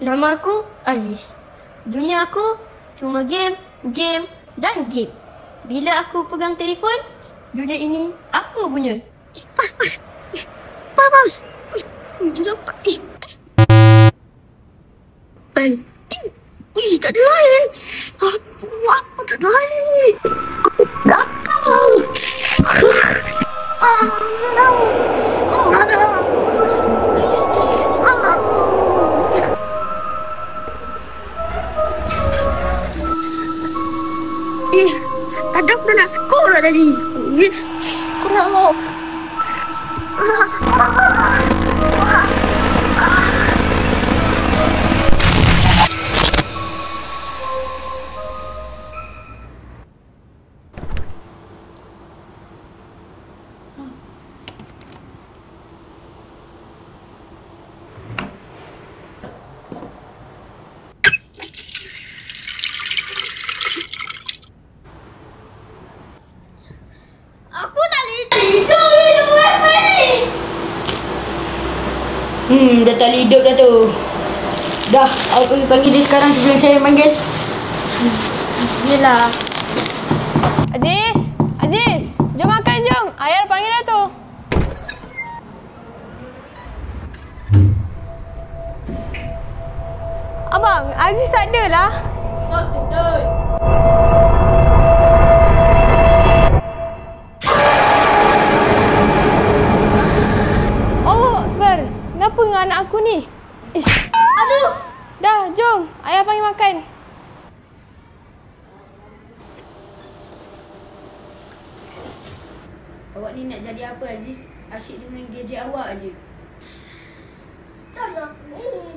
Nama aku Aziz. Dunia aku cuma game, game dan game. Bila aku pegang telefon, dunia ini aku punya. Pas. Dia dapat. Tak ada lain. Aku tak ada lain. Belakang. Tadi aku dah nak skor dah tadi. Aku nak mau. Dah tak hidup dah tu. Dah, aku pergi panggil dia sekarang sebelum saya panggil. Yelah. Aziz, jom makan jom. Ayah panggil dah tu. Abang, Aziz tak ada lah. Tak betul. Kenapa dengan anak aku ni? Aduh! Dah, jom. Ayah panggil makan. Awak ni nak jadi apa, Aziz? Asyik dengan gadget awak aje. Tak nak ni.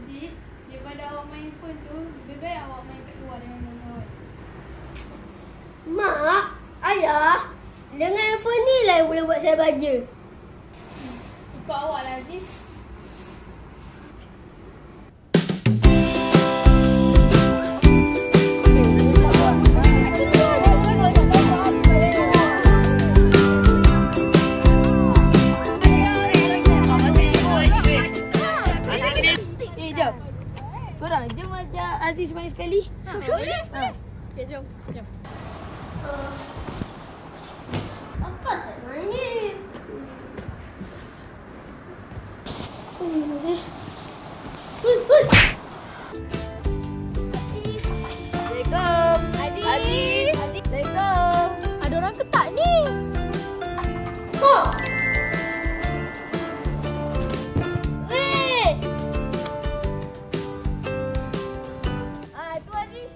Aziz, daripada awak main phone tu, lebih baik awak main kat luar dengan kawan-kawan. Mak, ayah, dengan phone ni lah yang boleh buat saya bahagia. Ikut awak lah, Aziz. Jom. Korang jom ajak Aziz main sekali. Boleh? Okay, jom. Apa tak main? Assalamualaikum. Aziz. Assalamualaikum. Ada orang ketak ni. Kok? Tu Aziz.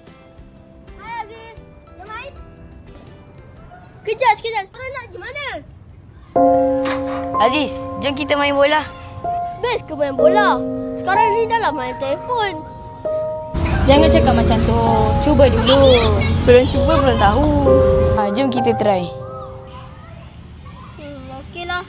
Hai Aziz. Jom main. Kejap. Korang nak pergi mana? Aziz, jom kita main bola. Best ke main bola? Sekarang ni dah lah main telefon. Jangan cakap macam tu. Cuba dulu. Belum cuba, belum tahu. Jom kita try. Okeylah.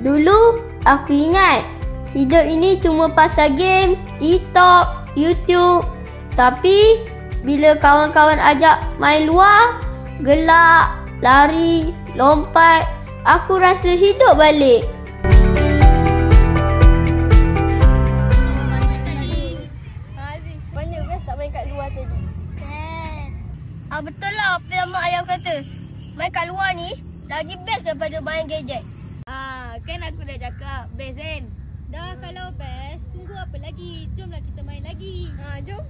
Dulu, aku ingat hidup ini cuma pasal game, TikTok, YouTube. Tapi, bila kawan-kawan ajak main luar, gelak, lari, lompat, aku rasa hidup balik. Aziz, mana best tak main kat luar tadi? Best. Betul lah apa yang mak ayah kata. Main kat luar ni, lagi best daripada main gadget. Kan aku dah cakap, best kan? Dah kalau best, tunggu apa lagi? Jomlah kita main lagi. Jom.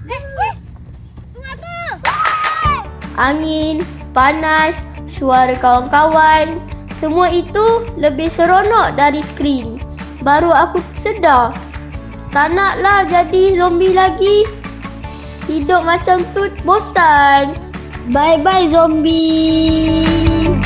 Tunggu aku! Angin, panas, suara kawan-kawan, semua itu lebih seronok dari skrin. Baru aku sedar, tak naklah jadi zombie lagi. Hidup macam tu bosan. Bye-bye zombie.